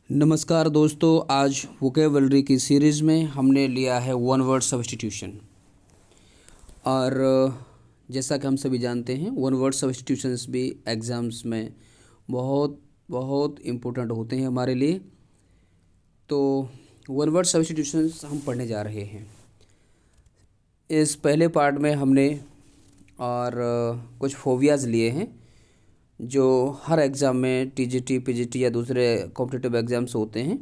नमस्कार दोस्तों, आज वोकेबलरी की सीरीज़ में हमने लिया है वन वर्ड सब्स्टिट्यूशन। और जैसा कि हम सभी जानते हैं, वन वर्ड सब्स्टिट्यूशंस भी एग्ज़ाम्स में बहुत बहुत इम्पोर्टेंट होते हैं हमारे लिए। तो वन वर्ड सब्स्टिट्यूशंस हम पढ़ने जा रहे हैं। इस पहले पार्ट में हमने और कुछ फोबियाज़ लिए हैं जो हर एग्ज़ाम में टीजीटी, पीजीटी या दूसरे कॉम्पिटिटिव एग्ज़ाम्स होते हैं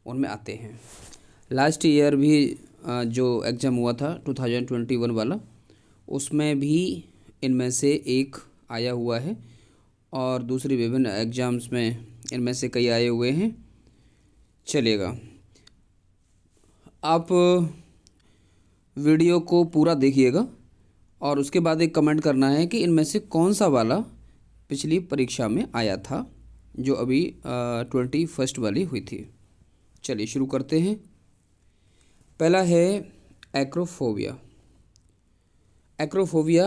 उनमें आते हैं। लास्ट ईयर भी जो एग्ज़ाम हुआ था 2021 वाला, उसमें भी इनमें से एक आया हुआ है और दूसरी विभिन्न एग्ज़ाम्स में इनमें से कई आए हुए हैं। चलेगा, आप वीडियो को पूरा देखिएगा और उसके बाद एक कमेंट करना है कि इनमें से कौन सा वाला पिछली परीक्षा में आया था जो अभी 21 वाली हुई थी। चलिए शुरू करते हैं। पहला है एक्रोफोबिया। एक्रोफोबिया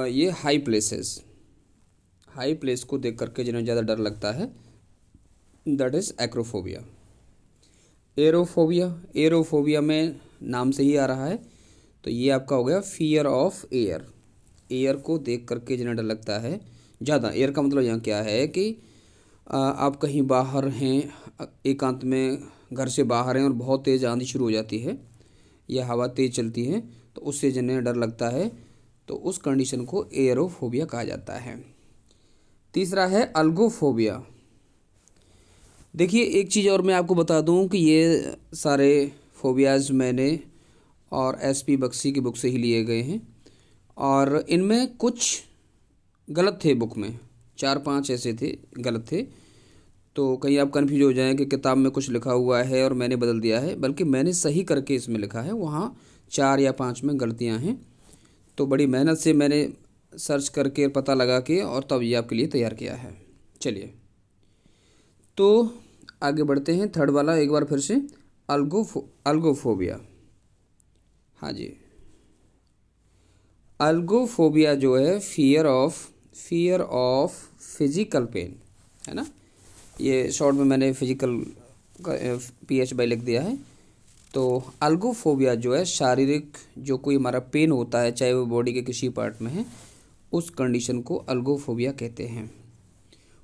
ये हाई प्लेस को देख करके जिन्हें ज़्यादा डर लगता है, दैट इज़ एक्रोफोबिया। एरोफोबिया में नाम से ही आ रहा है, तो ये आपका हो गया फियर ऑफ एयर को देख करके जिन्हें डर लगता है ज़्यादा। एयर का मतलब यहाँ क्या है कि आप कहीं बाहर हैं, एकांत में घर से बाहर हैं और बहुत तेज़ आंधी शुरू हो जाती है या हवा तेज़ चलती है, तो उससे जिन्हें डर लगता है तो उस कंडीशन को एयरोफोबिया कहा जाता है। तीसरा है अल्गोफोबिया। देखिए, एक चीज़ और मैं आपको बता दूं कि ये सारे फोबियाज़ मैंने और एसपी बख्शी की बुक से ही लिए गए हैं और इनमें कुछ गलत थे। बुक में 4-5 ऐसे थे गलत थे, तो कहीं आप कन्फ्यूज हो जाएं कि किताब में कुछ लिखा हुआ है और मैंने बदल दिया है, बल्कि मैंने सही करके इसमें लिखा है, वहाँ 4 या 5 में गलतियाँ हैं। तो बड़ी मेहनत से मैंने सर्च करके पता लगा के और तब ये आपके लिए तैयार किया है। चलिए तो आगे बढ़ते हैं। थर्ड वाला एक बार फिर से, अल्गोफोबिया। हाँ जी, अल्गोफोबिया जो है फियर ऑफ फिजिकल पेन है ना। ये शॉर्ट में मैंने फिजिकल का PH लिख दिया है। तो अल्गोफोबिया जो है शारीरिक जो कोई हमारा पेन होता है, चाहे वो बॉडी के किसी पार्ट में है, उस कंडीशन को अल्गोफोबिया कहते हैं।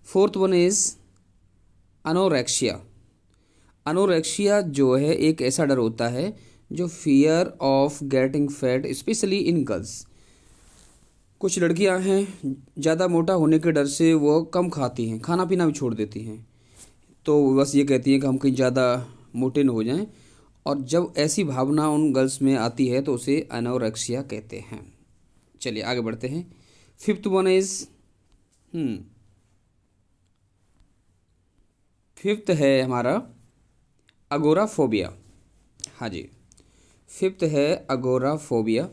Fourth one is anorexia. Anorexia जो है एक ऐसा डर होता है जो fear of getting fat, specially in girls. कुछ लड़कियां हैं ज़्यादा मोटा होने के डर से वो कम खाती हैं, खाना पीना भी छोड़ देती हैं, तो बस ये कहती हैं कि हम कहीं ज़्यादा मोटे न हो जाएं, और जब ऐसी भावना उन गर्ल्स में आती है तो उसे एनोरेक्सिया कहते हैं। चलिए आगे बढ़ते हैं। फिफ्थ वन इज़ फिफ्थ है हमारा अगोराफोबिया। हाँ जी, फिफ्थ है अगोराफोबिया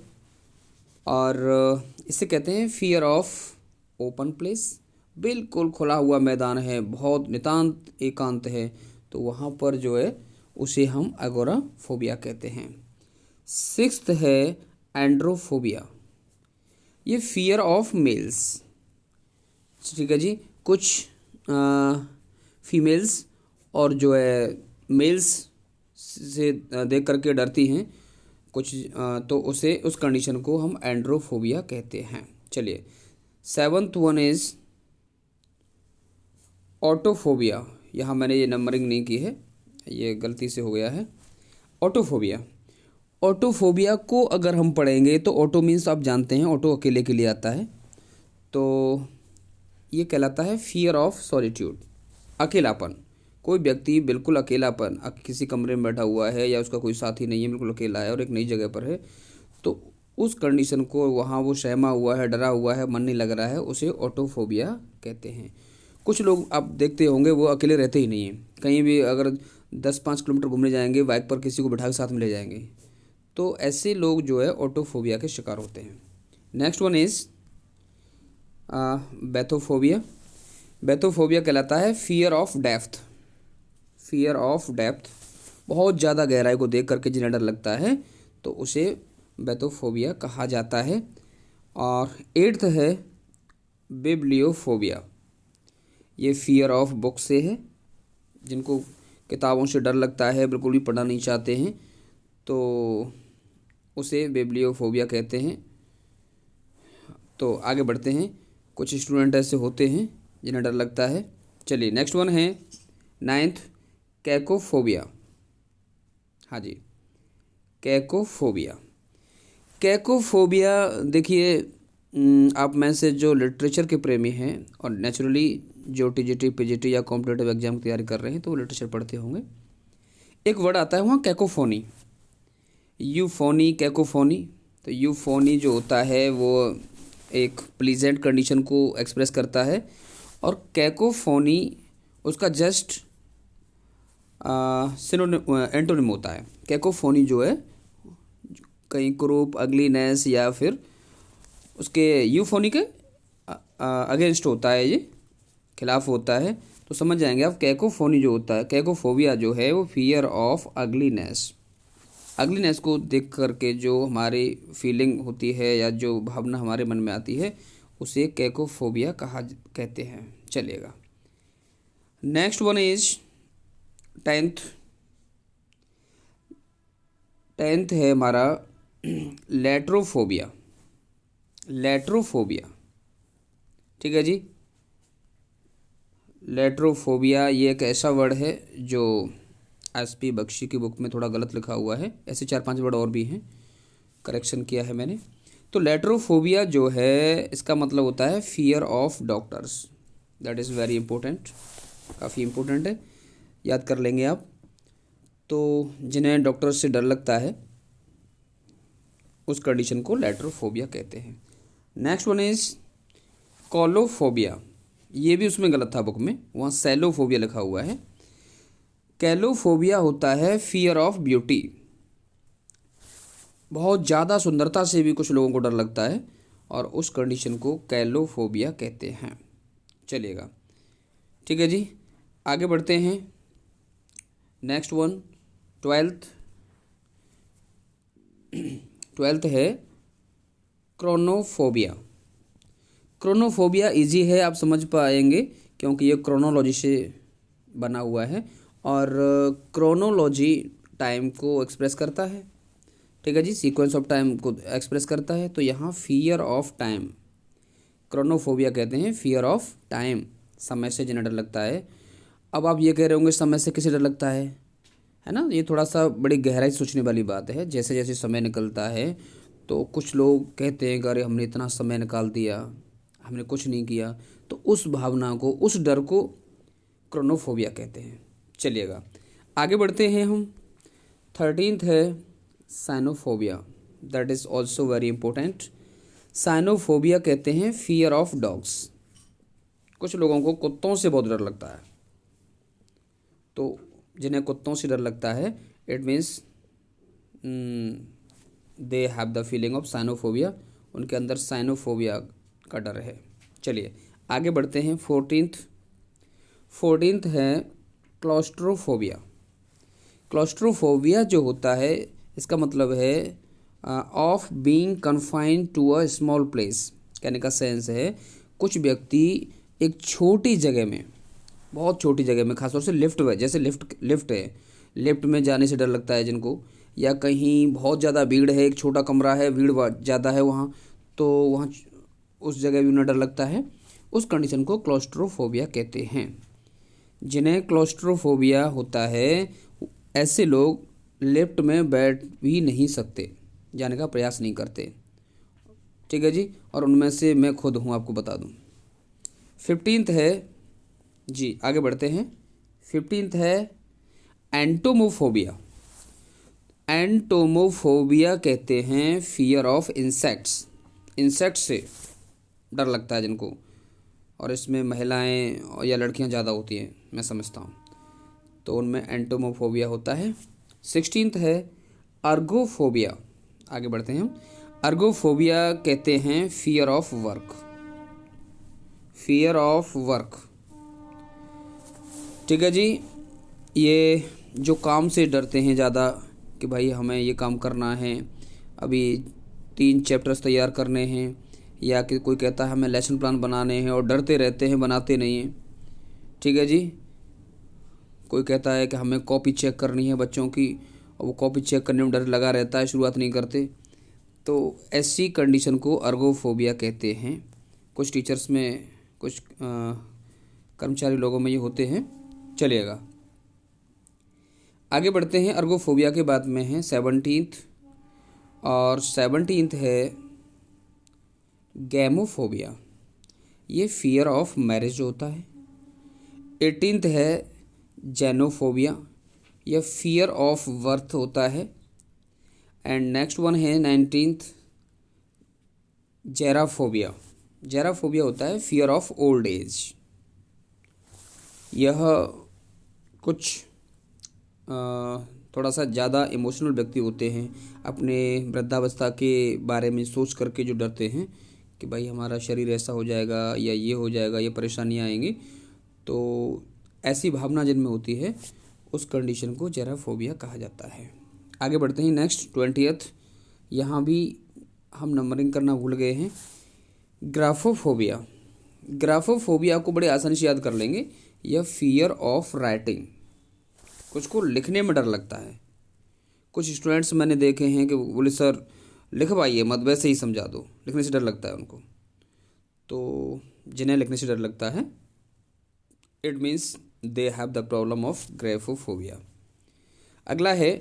और इसे कहते हैं फियर ऑफ ओपन प्लेस। बिल्कुल खुला हुआ मैदान है, बहुत नितांत एकांत है, तो वहाँ पर जो है उसे हम अगोराफोबिया कहते हैं। सिक्स्थ है एंड्रोफोबिया। ये फियर ऑफ मेल्स, ठीक है जी। कुछ फीमेल्स और जो है मेल्स से देख करके डरती हैं कुछ, तो उसे उस कंडीशन को हम एंड्रोफोबिया कहते हैं। चलिए, सेवंथ वन इज़ ऑटोफोबिया। यहाँ मैंने ये नंबरिंग नहीं की है, ये गलती से हो गया है। ऑटोफोबिया को अगर हम पढ़ेंगे तो ऑटो मीन्स आप जानते हैं, ऑटो अकेले के लिए आता है, तो ये कहलाता है फियर ऑफ सॉलिट्यूड, अकेलापन। कोई व्यक्ति बिल्कुल अकेलापन, किसी कमरे में बैठा हुआ है या उसका कोई साथी नहीं है, बिल्कुल अकेला है और एक नई जगह पर है, तो उस कंडीशन को वहाँ वो सहमा हुआ है, डरा हुआ है, मन नहीं लग रहा है, उसे ऑटोफोबिया कहते हैं। कुछ लोग आप देखते होंगे वो अकेले रहते ही नहीं हैं, कहीं भी अगर 10-5 किलोमीटर घूमने जाएंगे बाइक पर किसी को बिठा के साथ में ले जाएंगे, तो ऐसे लोग जो है ऑटोफोबिया के शिकार होते हैं। Next one is bathophobia. Bathophobia कहलाता है फियर ऑफ डेप्थ। बहुत ज़्यादा गहराई को देख करके जिन्हें डर लगता है तो उसे बैथोफोबिया कहा जाता है। और एट्थ है बिब्लियोफोबिया। ये फियर ऑफ बुक से है जिनको किताबों से डर लगता है, बिल्कुल भी पढ़ना नहीं चाहते हैं, तो उसे बिब्लियोफोबिया कहते हैं। तो आगे बढ़ते हैं। कुछ स्टूडेंट ऐसे होते हैं जिन्हें डर लगता है। चलिए नेक्स्ट वन है 9th कैकोफोबिया। हाँ जी, कैकोफोबिया। कैकोफोबिया देखिए, आप में से जो लिटरेचर के प्रेमी हैं और नेचुरली जो टीजीटी पीजीटी या कॉम्पिटिटिव एग्जाम की तैयारी कर रहे हैं तो वो लिटरेचर पढ़ते होंगे। एक वर्ड आता है वहाँ कैकोफोनी, यूफोनी, कैकोफोनी। तो यूफोनी जो होता है वो एक प्लीजेंट कंडीशन को एक्सप्रेस करता है और कैकोफोनी उसका जस्ट एंटोनिम होता है। कैकोफोनी जो है कहीं क्रूप, अगलीनेस या फिर उसके यूफोनी के अगेंस्ट होता है, ये खिलाफ होता है। तो समझ जाएंगे आप, कैकोफोनी जो होता है, कैकोफोबिया जो है वो फियर ऑफ अगलीनेस, अगलीनेस को देख करके जो हमारी फीलिंग होती है या जो भावना हमारे मन में आती है उसे कैकोफोबिया कहते हैं। चलिएगा नेक्स्ट वन इज 10th है हमारा लेट्रोफोबिया। लेट्रोफोबिया, ठीक है जी। लेट्रोफोबिया ये एक ऐसा वर्ड है जो एसपी बख्शी की बुक में थोड़ा गलत लिखा हुआ है, ऐसे 4-5 वर्ड और भी हैं, करेक्शन किया है मैंने। तो लेट्रोफोबिया जो है इसका मतलब होता है fear of doctors. That is very important, काफ़ी इंपॉर्टेंट है, याद कर लेंगे आप। तो जिन्हें डॉक्टर से डर लगता है उस कंडीशन को लेट्रोफोबिया कहते हैं। Next one is coulrophobia. ये भी उसमें गलत था बुक में, वहाँ सेलोफोबिया लिखा हुआ है। कैलोफोबिया होता है फियर ऑफ ब्यूटी। बहुत ज़्यादा सुंदरता से भी कुछ लोगों को डर लगता है और उस कंडीशन को कैलोफोबिया कहते हैं। चलिएगा, ठीक है जी, आगे बढ़ते हैं। नेक्स्ट वन 12th है क्रोनोफोबिया। क्रोनोफोबिया इजी है, आप समझ पाएंगे क्योंकि ये क्रोनोलॉजी से बना हुआ है और क्रोनोलॉजी टाइम को एक्सप्रेस करता है, ठीक है जी, सीक्वेंस ऑफ टाइम को एक्सप्रेस करता है। तो यहाँ फियर ऑफ टाइम, क्रोनोफोबिया कहते हैं फियर ऑफ टाइम, समय से जिन्हें डर लगता है। अब आप ये कह रहे होंगे समय से किसे डर लगता है ना, ये थोड़ा सा बड़ी गहराई सोचने वाली बात है। जैसे जैसे समय निकलता है तो कुछ लोग कहते हैं कि अरे हमने इतना समय निकाल दिया, हमने कुछ नहीं किया, तो उस भावना को, उस डर को क्रोनोफोबिया कहते हैं। चलिएगा आगे बढ़ते हैं हम। 13th है Sinophobia. That is also very important. Sinophobia कहते हैं फियर ऑफ डॉग्स। कुछ लोगों को कुत्तों से बहुत डर लगता है, तो जिन्हें कुत्तों से डर लगता है it means they have the feeling of Sinophobia, उनके अंदर साइनोफोबिया का डर है। चलिए आगे बढ़ते हैं। 14th है क्लॉस्ट्रोफोबिया। क्लॉस्ट्रोफोबिया जो होता है इसका मतलब है of being confined to a small place. कहने का सेंस है कुछ व्यक्ति एक छोटी जगह में, बहुत छोटी जगह में, खासतौर से लिफ्ट में, जैसे लिफ्ट है, लिफ्ट में जाने से डर लगता है जिनको, या कहीं बहुत ज़्यादा भीड़ है, एक छोटा कमरा है, भीड़ ज़्यादा है वहाँ, तो वहाँ उस जगह भी उन्हें डर लगता है। उस कंडीशन को क्लॉस्ट्रोफोबिया कहते हैं। जिन्हें क्लॉस्ट्रोफोबिया होता है ऐसे लोग लिफ्ट में बैठ भी नहीं सकते, जाने का प्रयास नहीं करते, ठीक है जी, और उनमें से मैं खुद हूँ, आपको बता दूँ। 15th है जी, आगे बढ़ते हैं। 15th है एंटोमोफोबिया। एंटोमोफोबिया कहते हैं फियर ऑफ इंसेक्ट्स। इंसेक्ट से डर लगता है जिनको, और इसमें महिलाएं या लड़कियां ज़्यादा होती हैं, मैं समझता हूँ, तो उनमें एंटोमोफोबिया होता है। 16th है अर्गोफोबिया। आगे बढ़ते हैं हम। अर्गोफोबिया कहते हैं fear of work. Fear of work, ठीक है जी, ये जो काम से डरते हैं ज़्यादा कि भाई हमें ये काम करना है, अभी 3 चैप्टर्स तैयार करने हैं, या कि कोई कहता है हमें लेसन प्लान बनाने हैं और डरते रहते हैं, बनाते नहीं हैं, ठीक है जी। कोई कहता है कि हमें कॉपी चेक करनी है बच्चों की, और वो कॉपी चेक करने में डर लगा रहता है, शुरुआत नहीं करते। तो ऐसी कंडीशन को अर्गोफोबिया कहते हैं। कुछ टीचर्स में, कुछ कर्मचारी लोगों में ये होते हैं। चलिएगा आगे बढ़ते हैं। अर्गोफोबिया के बाद में है 17th, और 17th है गैमोफोबिया। ये फियर ऑफ मैरिज होता है। 18th है जेनोफोबिया, यह फियर ऑफ बर्थ होता है। एंड नेक्स्ट वन है 19th जेराफोबिया। जेराफोबिया होता है फियर ऑफ ओल्ड एज। यह कुछ थोड़ा सा ज़्यादा इमोशनल व्यक्ति होते हैं, अपने वृद्धावस्था के बारे में सोच करके जो डरते हैं कि भाई हमारा शरीर ऐसा हो जाएगा या ये हो जाएगा, ये परेशानियाँ आएंगी, तो ऐसी भावना जिनमें होती है उस कंडीशन को जेराफोबिया कहा जाता है। आगे बढ़ते हैं नेक्स्ट 20th। यहाँ भी हम नंबरिंग करना भूल गए हैं। ग्राफोफोबिया। ग्राफोफोबिया को बड़े आसानी से याद कर लेंगे। यह फियर ऑफ राइटिंग, कुछ को लिखने में डर लगता है। कुछ स्टूडेंट्स मैंने देखे हैं कि बोले सर लिखवाइए मत, वैसे ही समझा दो, लिखने से डर लगता है उनको। तो जिन्हें लिखने से डर लगता है, it means they have the problem of graphophobia. अगला है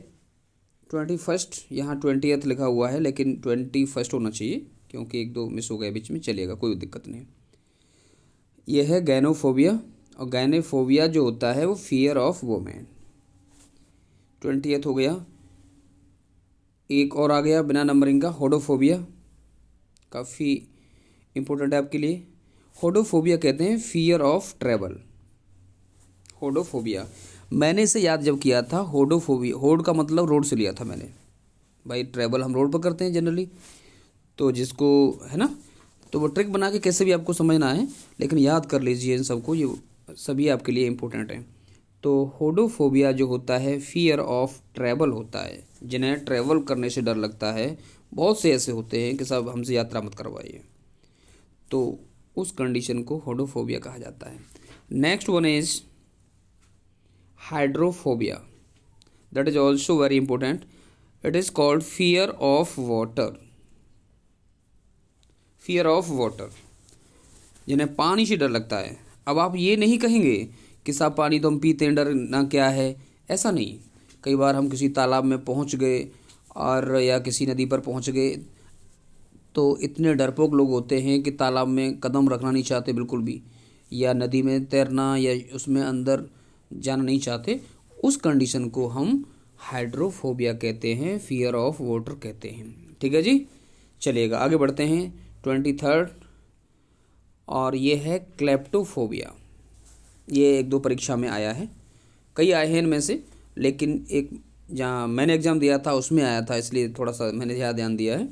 21st। यहाँ 20th लिखा हुआ है लेकिन 21st होना चाहिए क्योंकि एक दो मिस हो गए बीच में। चलिएगा, कोई दिक्कत नहीं। यह है गैनोफोबिया, और गैनोफोबिया जो होता है वो फियर ऑफ वोमेन। 20th हो गया। एक और आ गया बिना नंबरिंग का, होडोफोबिया। काफ़ी इम्पोर्टेंट है आपके लिए। होडोफोबिया कहते हैं फियर ऑफ ट्रैवल। होडोफोबिया मैंने इसे याद जब किया था, होडोफोबिया, होड का मतलब रोड से लिया था मैंने। भाई ट्रैवल हम रोड पर करते हैं जनरली, तो जिसको है ना, तो वो ट्रिक बना के कैसे भी आपको समझना है, लेकिन याद कर लीजिए इन सबको, ये सभी आपके लिए इम्पोर्टेंट हैं। तो होडोफोबिया जो होता है फियर ऑफ ट्रैवल होता है, जिन्हें ट्रैवल करने से डर लगता है। बहुत से ऐसे होते हैं कि साहब हमसे यात्रा मत करवाइए, तो उस कंडीशन को होडोफोबिया कहा जाता है। Next one is hydrophobia, that is also very important. It is called fear of water. Fear of water, जिन्हें पानी से डर लगता है। अब आप ये नहीं कहेंगे कि साहब पानी तो हम पीते हैं, डर ना क्या है, ऐसा नहीं। कई बार हम किसी तालाब में पहुंच गए और या किसी नदी पर पहुंच गए, तो इतने डरपोक लोग होते हैं कि तालाब में कदम रखना नहीं चाहते बिल्कुल भी, या नदी में तैरना या उसमें अंदर जाना नहीं चाहते। उस कंडीशन को हम हाइड्रोफोबिया कहते हैं, फियर ऑफ वाटर कहते हैं। ठीक है जी, चलिएगा आगे बढ़ते हैं 23rd, और ये है क्लेप्टोफोबिया। ये एक दो परीक्षा में आया है, कई आए हैं इनमें से, लेकिन एक जहाँ मैंने एग्ज़ाम दिया था उसमें आया था, इसलिए थोड़ा सा मैंने ध्यान दिया है।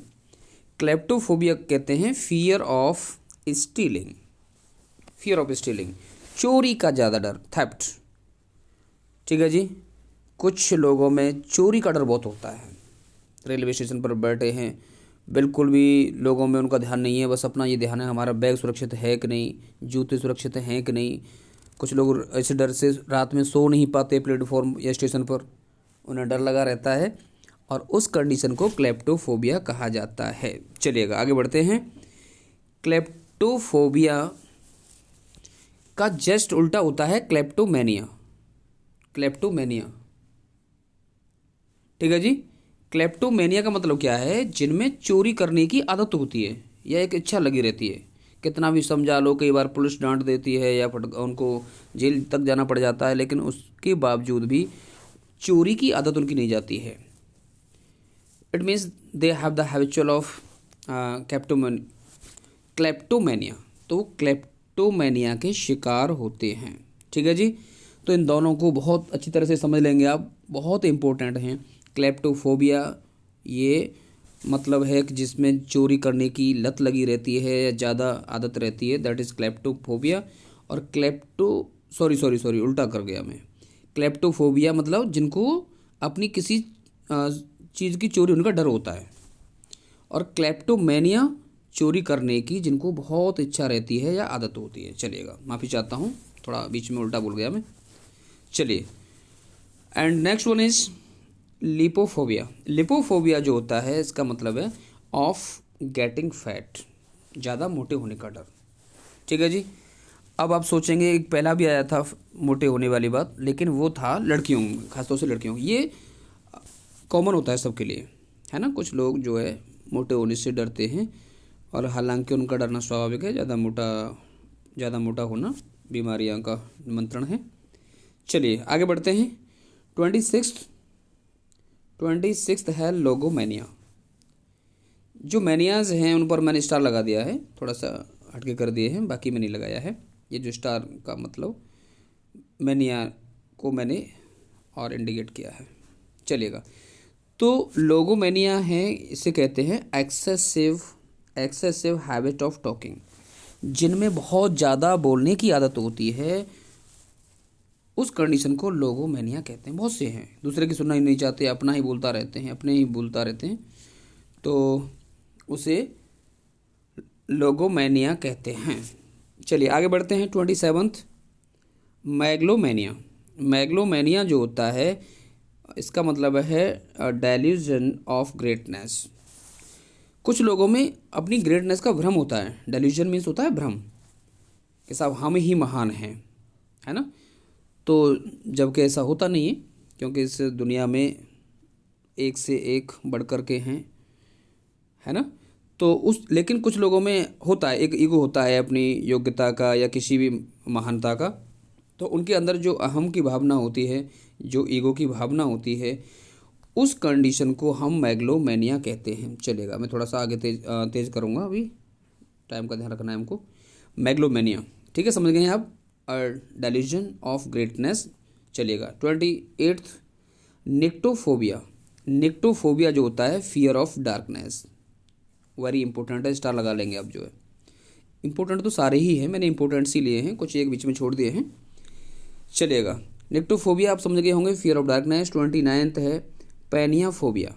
क्लेप्टोफोबिया कहते हैं fear of stealing. Fear of stealing, चोरी का ज़्यादा डर, थेफ्ट। ठीक है जी, कुछ लोगों में चोरी का डर बहुत होता है। रेलवे स्टेशन पर बैठे हैं, बिल्कुल भी लोगों में उनका ध्यान नहीं है, बस अपना ये ध्यान है हमारा बैग सुरक्षित है कि नहीं, जूते सुरक्षित हैं कि नहीं। कुछ लोग ऐसे डर से रात में सो नहीं पाते प्लेटफॉर्म या स्टेशन पर, उन्हें डर लगा रहता है, और उस कंडीशन को क्लेप्टोफोबिया कहा जाता है। चलिएगा आगे बढ़ते हैं। क्लेप्टोफोबिया का जस्ट उल्टा होता है क्लेप्टोमेनिया। क्लेप्टोमेनिया, ठीक है जी। क्लेप्टोमेनिया का मतलब क्या है, जिनमें चोरी करने की आदत होती है या एक इच्छा लगी रहती है। कितना भी समझा लो, कई बार पुलिस डांट देती है या उनको जेल तक जाना पड़ जाता है, लेकिन उसके बावजूद भी चोरी की आदत उनकी नहीं जाती है। It means they have the habitual of kleptomania, तो क्लेप्टोमेनिया के शिकार होते हैं। ठीक है जी, तो इन दोनों को बहुत अच्छी तरह से समझ लेंगे आप, बहुत इंपॉर्टेंट हैं। क्लेप्टोफोबिया ये मतलब है कि जिसमें चोरी करने की लत लगी रहती है या ज़्यादा आदत रहती है, दैट इज़ क्लेप्टोफोबिया। और सॉरी उल्टा कर गया मैं। क्लेप्टोफोबिया मतलब जिनको अपनी किसी चीज़ की चोरी होने का डर होता है, और क्लेप्टोमेनिया चोरी करने की जिनको बहुत इच्छा रहती है या आदत होती है। चलिएगा, माफ़ी चाहता हूँ, थोड़ा बीच में उल्टा बोल गया मैं। चलिए एंड नेक्स्ट वन इज लिपोफोबिया। लिपोफोबिया जो होता है इसका मतलब है ऑफ गेटिंग फैट, ज़्यादा मोटे होने का डर। ठीक है जी। अब आप सोचेंगे एक पहला भी आया था मोटे होने वाली बात, लेकिन वो था लड़कियों, खासतौर से लड़कियों। ये कॉमन होता है सबके लिए, है ना। कुछ लोग जो है मोटे होने से डरते हैं, और हालांकि उनका डरना स्वाभाविक है। ज़्यादा मोटा होना बीमारियां का निमंत्रण है। चलिए आगे बढ़ते हैं। 26th है लोगोमैनिया। जो मैनियाज हैं उन पर मैंने स्टार लगा दिया है, थोड़ा सा हटके कर दिए हैं, बाकी में नहीं लगाया है। ये जो स्टार का मतलब मैनिया को मैंने और इंडिकेट किया है। चलिएगा, तो लोगोमैनिया है, इसे कहते हैं एक्सेसिव हैबिट ऑफ टॉकिंग। जिनमें बहुत ज़्यादा बोलने की आदत होती है, उस कंडीशन को लोगोमैनिया कहते हैं। बहुत से हैं दूसरे की सुनना ही नहीं चाहते, अपना ही बोलता रहते हैं, अपने ही बोलता रहते हैं, तो उसे लोगोमैनिया कहते हैं। चलिए आगे बढ़ते हैं। 27th मैग्लोमैनिया। मैग्लोमैनिया जो होता है इसका मतलब है डेल्यूजन ऑफ ग्रेटनेस। कुछ लोगों में अपनी ग्रेटनेस का भ्रम होता है। डेल्यूजन मीन्स होता है भ्रम, कि साहब हम ही महान हैं, है ना। तो जबकि ऐसा होता नहीं है, क्योंकि इस दुनिया में एक से एक बढ़ कर के हैं, है ना। तो लेकिन कुछ लोगों में होता है, एक ईगो होता है अपनी योग्यता का या किसी भी महानता का। तो उनके अंदर जो अहम की भावना होती है, जो ईगो की भावना होती है, उस कंडीशन को हम मैग्लोमैनिया कहते हैं। चलेगा, मैं थोड़ा सा आगे तेज करूँगा, अभी टाइम का ध्यान रखना है हमको। मैग्लोमैनिया, ठीक है, समझ गए हैं आप। Delusion of greatness. चलिएगा 28th निक्टोफोबिया। निक्टोफोबिया जो होता है fear of darkness. Very important है, स्टार लगा लेंगे आप। जो है इंपॉर्टेंट तो सारे ही हैं, मैंने इंपॉर्टेंट ही लिए हैं, कुछ एक बीच में छोड़ दिए हैं। चलिएगा, निक्टोफोबिया आप समझ गए होंगे, फियर ऑफ डार्कनेस। 29th है पैनियाफोबिया।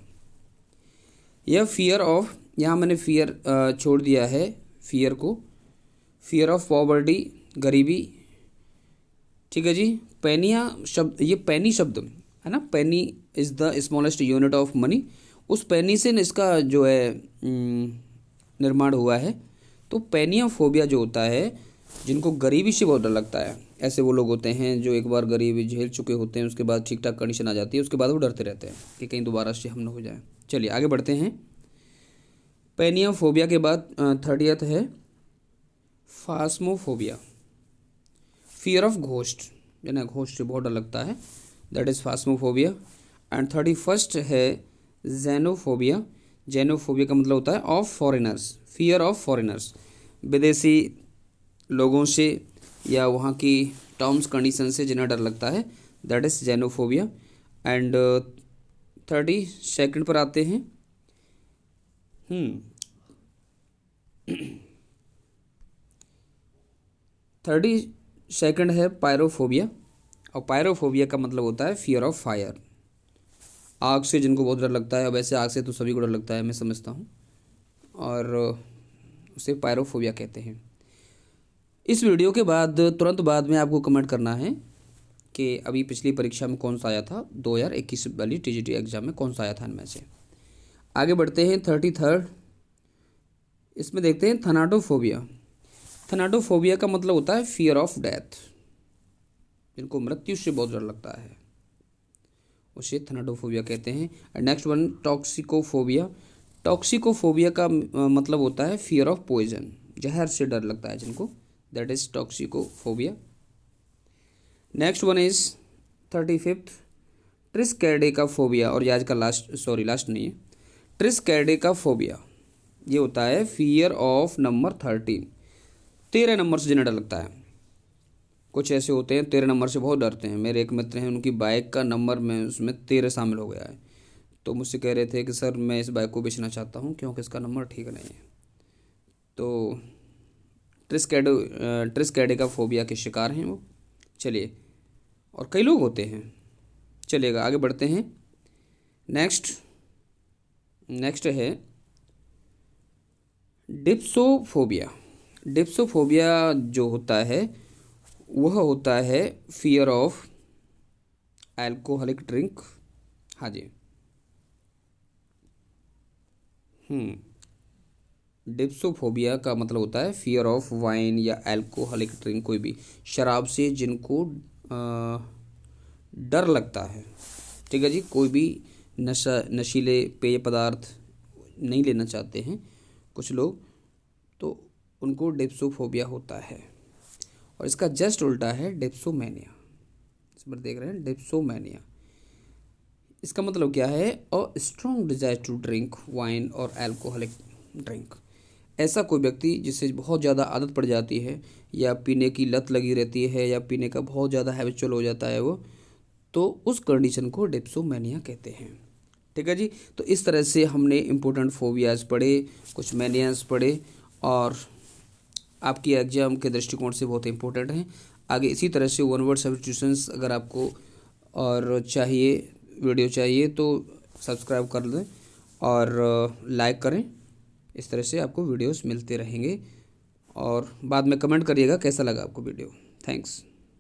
यह फियर ऑफ, यहाँ मैंने फियर छोड़ दिया है फियर को, फियर ऑफ पॉवर्टी, गरीबी। ठीक है जी। पेनिया शब्द, ये पेनी शब्द है ना, penny is the smallest unit of money. उस पेनी से इसका जो है निर्माण हुआ है। तो पेनियाफोबिया जो होता है, जिनको गरीबी से बहुत डर लगता है, ऐसे वो लोग होते हैं जो एक बार गरीबी झेल चुके होते हैं, उसके बाद ठीक ठाक कंडीशन आ जाती है, उसके बाद वो डरते रहते हैं कि कहीं दोबारा से हम न हो जाए। चलिए आगे बढ़ते हैं। पेनियाफोबिया के बाद 30th है फास्मोफोबिया। फियर ऑफ घोस्ट, जिन्हें घोस्ट से बहुत डर लगता है, that is Phasmophobia. And 31st है जेनोफोबिया। जेनोफोबिया का मतलब होता है of foreigners, fear of foreigners, विदेशी लोगों से या वहाँ की टर्म्स कंडीशन से जिन्हें डर लगता है, that is xenophobia. And 32nd पर आते हैं। 32nd है पायरोफोबिया। और पायरोफोबिया का मतलब होता है फियर ऑफ फायर। आग से जिनको बहुत डर लगता है, वैसे आग से तो सभी को डर लगता है, मैं समझता हूँ, और उसे पायरोफोबिया कहते हैं। इस वीडियो के बाद तुरंत बाद में आपको कमेंट करना है कि अभी पिछली परीक्षा में कौन सा आया था, 2021 वाली टीजीटी एग्जाम में कौन सा आया था इनमें से। आगे बढ़ते हैं। 33rd, इसमें देखते हैं थनाटोफोबिया। थनाटोफोबिया का मतलब होता है फियर ऑफ डेथ। जिनको मृत्यु से बहुत डर लगता है उसे थनाटोफोबिया कहते हैं। Next one टॉक्सिकोफोबिया। टॉक्सिकोफोबिया का मतलब होता है फियर ऑफ पॉइजन, जहर से डर लगता है जिनको, that is toxicophobia. Next one is 35th triskaidekaphobia. और ये आज का लास्ट नहीं है, ट्रिस्कैर्डेकाफोबिया। ये होता है फियर ऑफ नंबर 13। 13 नंबर से जिन्हें डर लगता है। कुछ ऐसे होते हैं 13 नंबर से बहुत डरते हैं। मेरे एक मित्र हैं, उनकी बाइक का नंबर में उसमें 13 शामिल हो गया है, तो मुझसे कह रहे थे कि सर मैं इस बाइक को बेचना चाहता हूँ क्योंकि इसका नंबर ठीक नहीं है। तो ट्रिस्कैर्डेकाफोबिया के शिकार हैं वो। चलिए, और कई लोग होते हैं। चलिएगा आगे बढ़ते हैं। नेक्स्ट है डिप्सोफोबिया। डिप्सोफोबिया जो होता है वह होता है फियर ऑफ अल्कोहलिक ड्रिंक। हाँ जी। डिप्सोफोबिया का मतलब होता है फियर ऑफ वाइन या अल्कोहलिक ड्रिंक, कोई भी शराब से जिनको डर लगता है। ठीक है जी, कोई भी नशीले पेय पदार्थ नहीं लेना चाहते हैं कुछ लोग, तो उनको डिप्सोफोबिया होता है। और इसका जस्ट उल्टा है डिप्सोमेनिया। इस पर देख रहे हैं डिप्सोमेनिया, इसका मतलब क्या है? A strong desire to drink wine और अल्कोहलिक ड्रिंक। ऐसा कोई व्यक्ति जिससे बहुत ज़्यादा आदत पड़ जाती है या पीने की लत लगी रहती है या पीने का बहुत ज़्यादा हैबिचुअल हो जाता है वो, तो उस कंडीशन को डिप्सोमेनिया कहते हैं। ठीक है जी, तो इस तरह से हमने इम्पोर्टेंट फोबियाज़ पढ़े, कुछ मैनियाज पढ़े, और आपकी एग्जाम के दृष्टिकोण से बहुत इंपॉर्टेंट हैं। आगे इसी तरह से वन वर्ड सब्स्टिट्यूशंस अगर आपको और चाहिए, वीडियो चाहिए, तो सब्सक्राइब कर लें और लाइक करें। इस तरह से आपको वीडियोस मिलते रहेंगे, और बाद में कमेंट करिएगा कैसा लगा आपको वीडियो। थैंक्स।